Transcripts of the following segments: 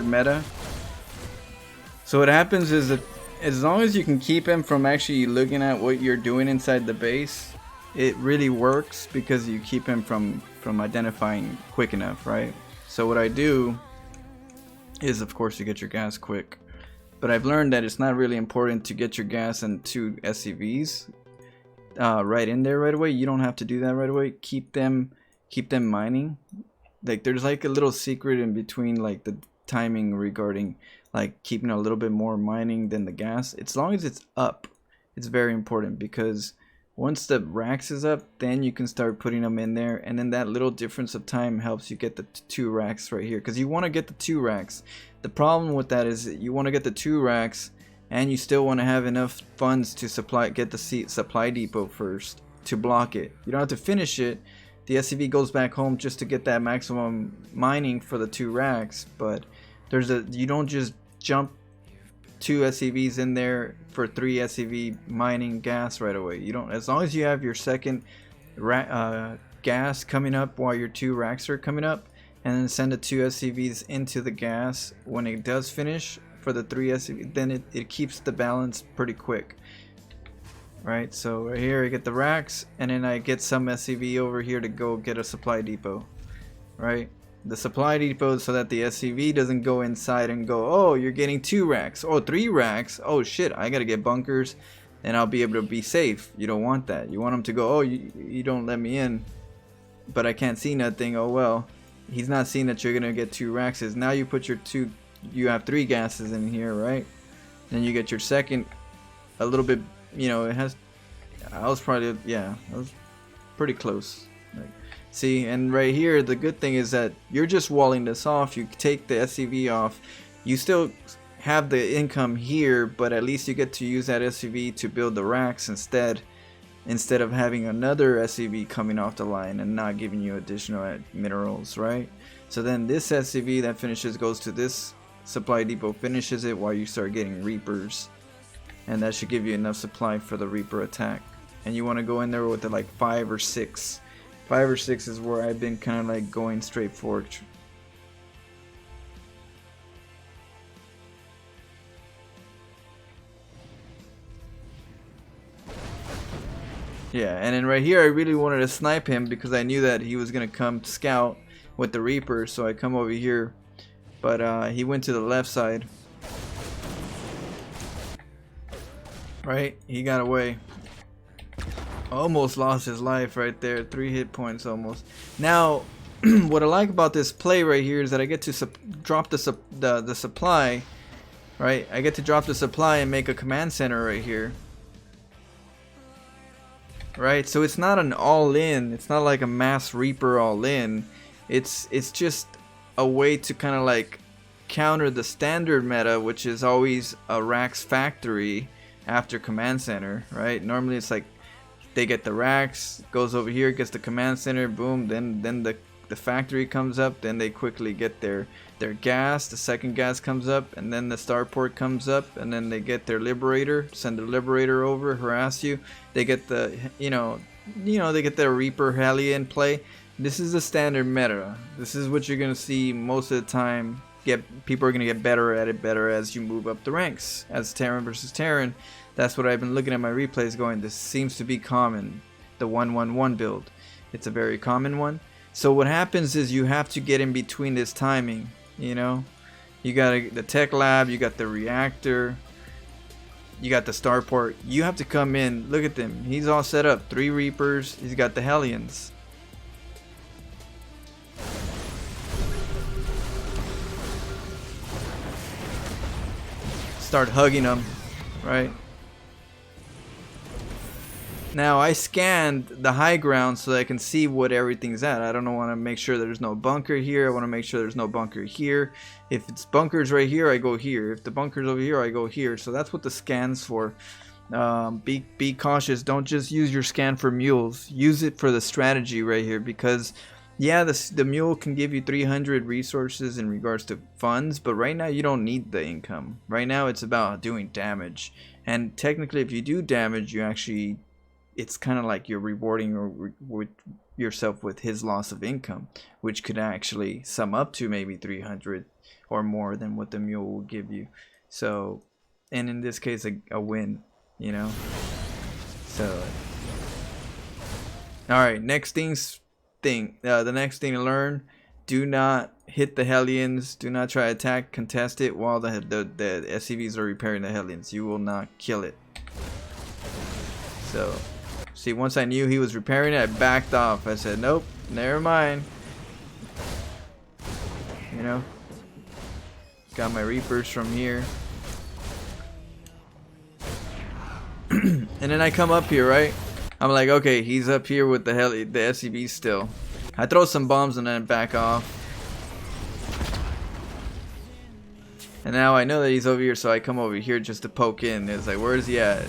meta. So what happens is that as long as you can keep him from actually looking at what you're doing inside the base, it really works because you keep him from identifying quick enough, right? So what I do is, of course, you get your gas quick, but I've learned that it's not really important to get your gas and 2 SCVs right in there right away. You don't have to do that right away. Keep them mining. Like there's like a little secret in between, like the timing regarding like keeping a little bit more mining than the gas. As long as it's up, it's very important, because once the racks is up, then you can start putting them in there, and then that little difference of time helps you get the 2 racks right here, because you want to get the 2 racks. The problem with that is that you want to get the 2 racks and you still want to have enough funds to get the supply depot first to block it. You don't have to finish it. The SCV goes back home just to get that maximum mining for the 2 racks, but you don't just jump 2 SCVs in there for 3 SCV mining gas right away. You don't, as long as you have your second gas coming up while your 2 racks are coming up, and then send the 2 SCVs into the gas when it does finish for the 3 SCV, then it keeps the balance pretty quick. Right, so right here I get the racks, and then I get some SCV over here to go get a supply depot. Right, the supply depot, so that the SCV doesn't go inside and go, oh, you're getting 2 racks, oh, 3 racks, oh shit, I gotta get bunkers and I'll be able to be safe. You don't want that. You want them to go, oh, you don't let me in, but I can't see nothing. Oh well, he's not seeing that you're gonna get 2 racks. Now you put your 2, you have 3 gases in here, right? Then you get your second, a little bit, you know, it has, I was probably, yeah, I was pretty close. Like, see, and right here the good thing is that you're just walling this off. You take the SCV off, you still have the income here, but at least you get to use that SCV to build the racks instead of having another SCV coming off the line and not giving you additional minerals, right? So then this SCV that finishes goes to this supply depot, finishes it while you start getting Reapers, and that should give you enough supply for the Reaper attack. And you want to go in there with the like 5 or 6. 5 or 6 is where I've been kind of like going straight for it. Yeah, and then right here I really wanted to snipe him because I knew that he was gonna come scout with the Reaper, so I come over here, but he went to the left side. Right, he got away. Almost lost his life right there. 3 hit points almost. Now, what I like about this play right here is that I get to drop the supply. Right, I get to drop the supply and make a command center right here. Right, so it's not an all-in. It's not like a mass Reaper all-in. It's just a way to kind of like counter the standard meta, which is always a racks factory after command center, right? Normally it's like they get the racks, goes over here, gets the command center, boom, then the factory comes up, then they quickly get their gas, the second gas comes up, and then the starport comes up, and then they get their liberator, send the liberator over, harass you. They get the they get their Reaper heli in play. This is the standard meta. This is what you're gonna see most of the time. People are gonna get better at it as you move up the ranks as Terran versus Terran. That's what I've been looking at my replays going, this seems to be common, the 1-1-1 build. It's a very common one. So what happens is you have to get in between this timing, you know. You got the tech lab, you got the reactor, you got the starport. You have to come in, look at them, he's all set up, 3 Reapers, he's got the Hellions. Start hugging them, right? Now I scanned the high ground so that I can see what everything's at. I don't want to make sure there's no bunker here. I want to make sure there's no bunker here. If it's bunkers right here, I go here. If the bunker's over here, I go here. So that's what the scan's for. Be cautious. Don't just use your scan for mules. Use it for the strategy right here, because yeah, the mule can give you 300 resources in regards to funds, but right now you don't need the income. Right now it's about doing damage, and technically if you do damage, you actually, it's kind of like you're rewarding with yourself with his loss of income, which could actually sum up to maybe 300 or more than what the mule will give you. So, and in this case, a win, you know. So, all right, next the next thing to learn: do not hit the Hellions. Do not try to attack, contest it while the SCVs are repairing the Hellions. You will not kill it. So, see, once I knew he was repairing it, I backed off. I said, nope, never mind. You know, got my Reapers from here. And then I come up here, right? I'm like, okay, he's up here with the SCV still. I throw some bombs and then back off. And now I know that he's over here, so I come over here just to poke in. It's like, where's he at?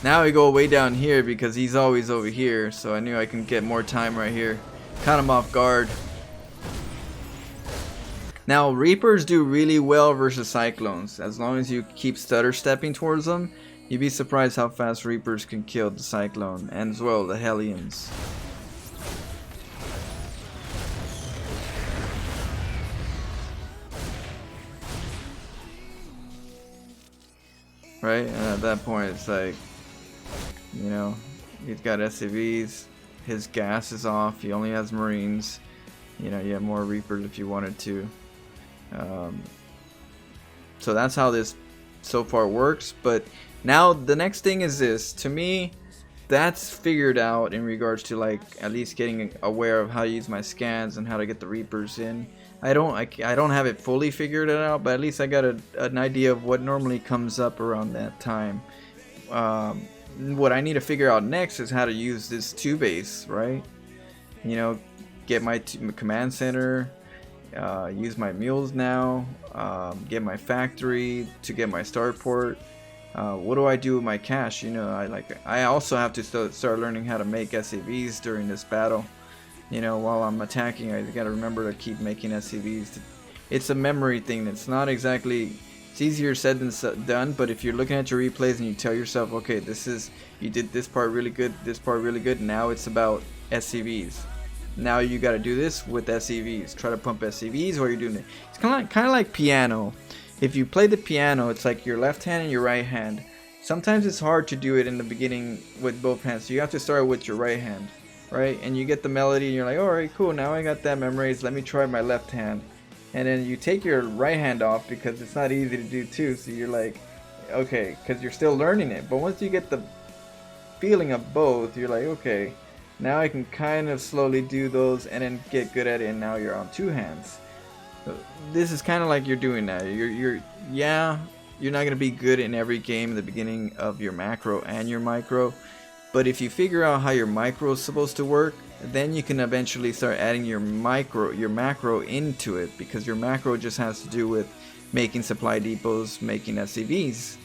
Now we go way down here because he's always over here, so I knew I can get more time right here. Caught him off guard. Now Reapers do really well versus Cyclones. As long as you keep stutter stepping towards them, you'd be surprised how fast Reapers can kill the Cyclone and as well the Hellions. Right? And at that point it's like, you know, he's got SCVs, his gas is off, he only has Marines. You know, you have more Reapers if you wanted to. So that's how this so far works. But now the next thing is this. To me, that's figured out in regards to like at least getting aware of how to use my scans and how to get the Reapers in. I don't have it fully figured out, but at least I got an idea of what normally comes up around that time. What I need to figure out next is how to use this 2-base, right? You know, get my command center, use my mules now, get my factory to get my starport. What do I do with my cash? You know, I also have to start learning how to make SCVs during this battle. You know, while I'm attacking, I gotta remember to keep making SCVs. It's a memory thing. It's not exactly. It's easier said than done. But if you're looking at your replays and you tell yourself, okay, you did this part really good, this part really good. Now it's about SCVs. Now you got to do this with SCVs. Try to pump SCVs while you're doing it. It's kind of like piano. If you play the piano, it's like your left hand and your right hand. Sometimes it's hard to do it in the beginning with both hands. So you have to start with your right hand, right? And you get the melody and you're like, all right, cool. Now I got that memorized. Let me try my left hand. And then you take your right hand off because it's not easy to do too. So you're like, okay, because you're still learning it. But once you get the feeling of both, you're like, okay. Now I can kind of slowly do those and then get good at it, and now you're on 2 hands. So this is kind of like you're doing that. You're not going to be good in every game in the beginning of your macro and your micro, but if you figure out how your micro is supposed to work, then you can eventually start adding your macro into it, because your macro just has to do with making supply depots, making SCVs,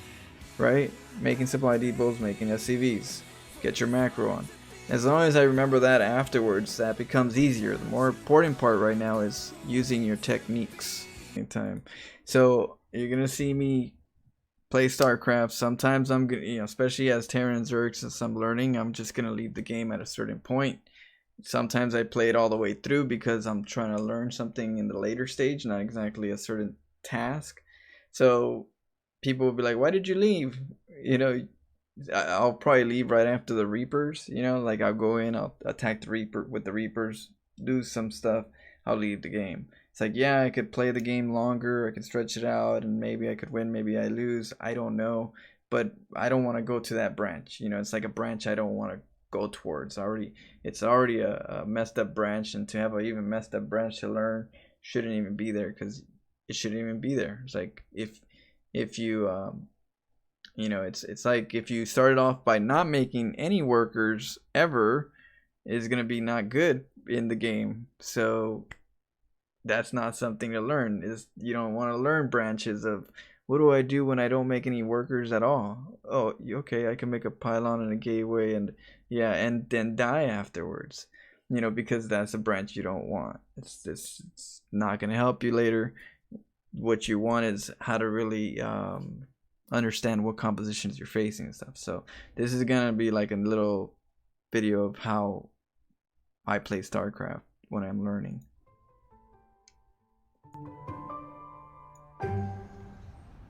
right? Making supply depots, making SCVs. Get your macro on. As long as I remember that afterwards, that becomes easier. The more important part right now is using your techniques in time. So you're gonna see me play StarCraft. Sometimes I'm gonna, you know, especially as Terran Zerg, since I'm learning, I'm just gonna leave the game at a certain point. Sometimes I play it all the way through because I'm trying to learn something in the later stage, not exactly a certain task. So people will be like, "Why did you leave?" You know. I'll probably leave right after the Reapers, you know, like I'll go in, I'll attack the Reaper with the Reapers, do some stuff, I'll leave the game. It's like, yeah, I could play the game longer, I could stretch it out, and maybe I could win, maybe I lose, I don't know, but I don't want to go to that branch, you know, it's like a branch I don't want to go towards. It's already a messed up branch, and to have an even messed up branch to learn shouldn't even be there, because it shouldn't even be there. It's like, if you you know, it's like if you started off by not making any workers ever, is gonna be not good in the game. So that's not something to learn. Is you don't want to learn branches of what do I do when I don't make any workers at all. Oh, okay, I can make a pylon and a gateway, and yeah, and then die afterwards. You know, because that's a branch you don't want. It's not gonna help you later. What you want is how to really understand what compositions you're facing and stuff. So this is gonna be like a little video of how I play StarCraft when I'm learning.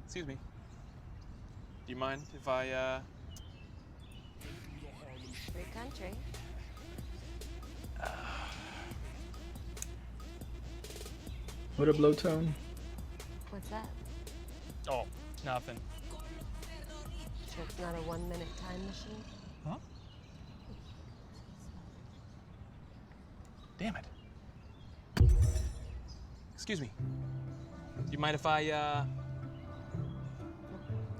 Excuse me. Do you mind if I, Free country. What a blow tone. What's that? Oh, nothing. Sure it's not a 1-minute time machine? Huh? Damn it. Excuse me. Do you mind if I,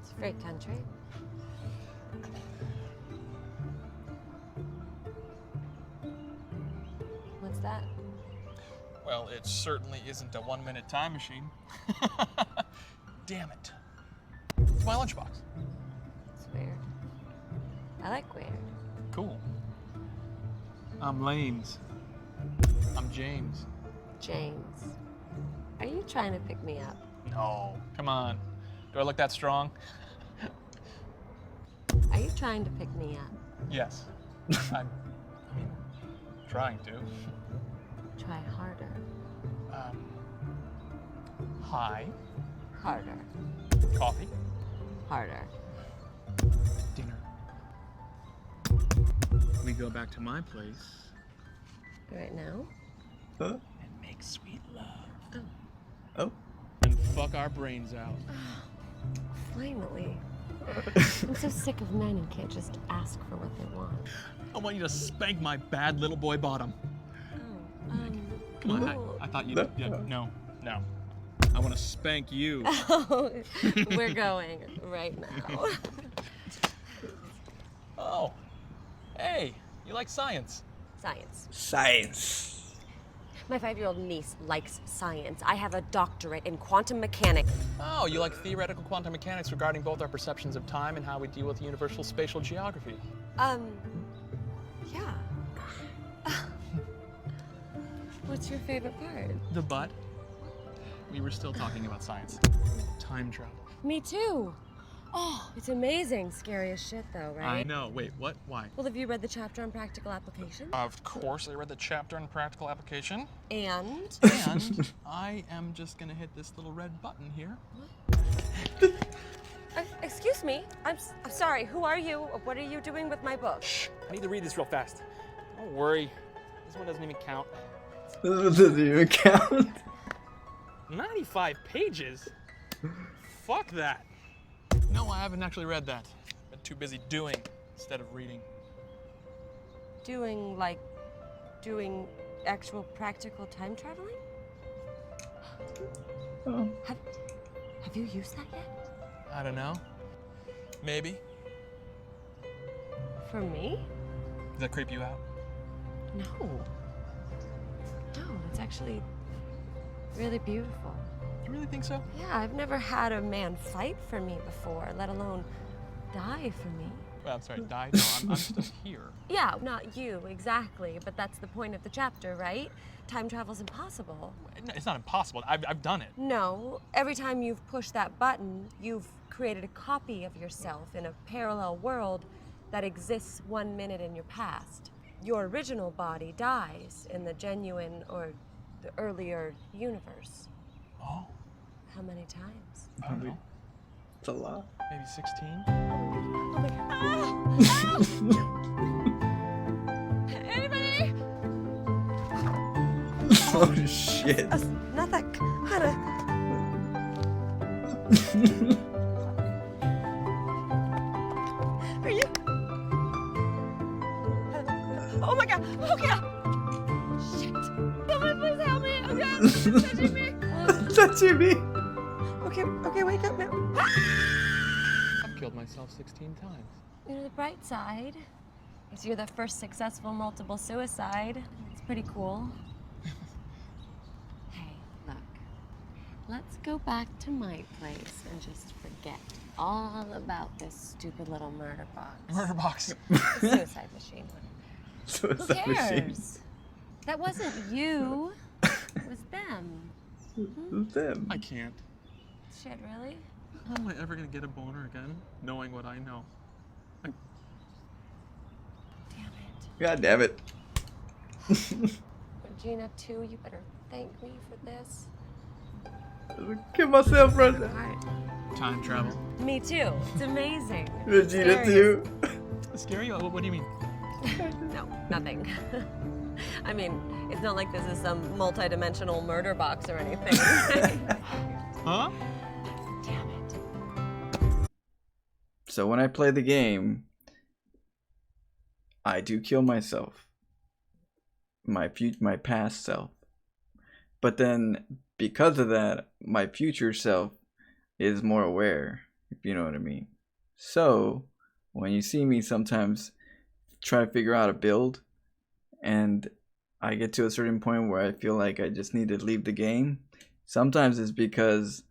It's free country. What's that? Well, it certainly isn't a 1-minute time machine. Damn it. It's my lunchbox. It's weird. I like weird. Cool. I'm Lanes. I'm James. James. Are you trying to pick me up? No, come on. Do I look that strong? Are you trying to pick me up? Yes. I mean, trying to. Try harder. Hi. Harder. Coffee. Harder. Dinner. We go back to my place Right now? Huh? and make sweet love. Oh. And fuck our brains out. Finally. I'm so sick of men who can't just ask for what they want. I want you to spank my bad little boy bottom. Oh, Come on, oh. I thought you. Yeah, no. I want to spank you. Oh, we're going right now. Oh, hey, you like science? Science. Science. My 5-year-old niece likes science. I have a doctorate in quantum mechanics. Oh, you like theoretical quantum mechanics regarding both our perceptions of time and how we deal with universal spatial geography. Yeah. What's your favorite part? The butt. We were still talking about science. Time travel. Me too. Oh, it's amazing. Scary as shit, though, right? I know. Wait, what? Why? Well, have you read the chapter on practical application? Of course, I read the chapter on practical application. And? And I am just gonna hit this little red button here. Excuse me. I'm sorry. Who are you? What are you doing with my book? Shh, I need to read this real fast. Don't worry. This one doesn't even count. This doesn't even count. 95 pages? Fuck that. No, I haven't actually read that. Been too busy doing instead of reading. Doing actual practical time traveling? Oh. Have you used that yet? I don't know. Maybe. For me? Does that creep you out? No. No, it's actually really beautiful. You really think so? Yeah, I've never had a man fight for me before, let alone die for me. Well, I'm sorry, died? No, I'm still here. Yeah, not you, exactly, but that's the point of the chapter, right? Time travel's impossible. It's not impossible. I've done it. No, every time you've pushed that button, you've created a copy of yourself in a parallel world that exists 1 minute in your past. Your original body dies in the genuine or the earlier universe. Oh, How many times? I don't know. It's a lot. Maybe 16? Oh my god. Anybody? Oh shit. Not that kind of. Are you? Oh my god. Oh god. Shit. Somebody please help me. Oh god. It's touching me. Touching me. Okay, wake up now. I've killed myself 16 times. You know, the bright side is you're the first successful multiple suicide. It's pretty cool. Hey, look. Let's go back to my place and just forget all about this stupid little murder box. Murder box. The suicide machine. Suicide Who cares? machine. That wasn't you. It was them. Who's them? I can't. Shit, really? How am I ever gonna get a boner again, knowing what I know? Damn it. God damn it. Regina, too, you better thank me for this. Kill myself right now. Alright. Time travel. Me too. It's amazing. Regina Scary. too. Scary? What do you mean? No, nothing. I mean, it's not like this is some multi-dimensional murder box or anything. Huh? Damn it. So when I play the game, I do kill myself. My past self. But then because of that, my future self is more aware, if you know what I mean. So when you see me sometimes try to figure out a build and I get to a certain point where I feel like I just need to leave the game, sometimes it's because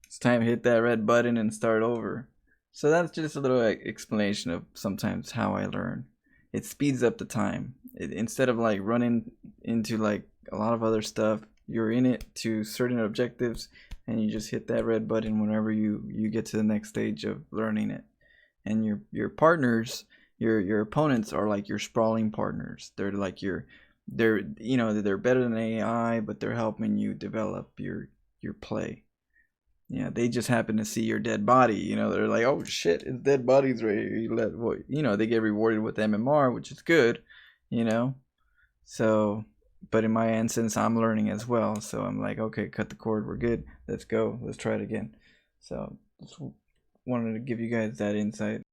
it's time to hit that red button and start over. So that's just a little explanation of sometimes how I learn. It speeds up the time. Instead of like running into like a lot of other stuff, you're in it to certain objectives and you just hit that red button whenever you get to the next stage of learning it. And your partners, your opponents are like your sprawling partners. They're like they're better than AI, but they're helping you develop your play. Yeah, they just happen to see your dead body. They're like, oh shit, his dead body's right here. They get rewarded with MMR, which is good. So, but in my instance, I'm learning as well. So I'm like, okay, cut the cord, we're good. Let's go. Let's try it again. So just wanted to give you guys that insight.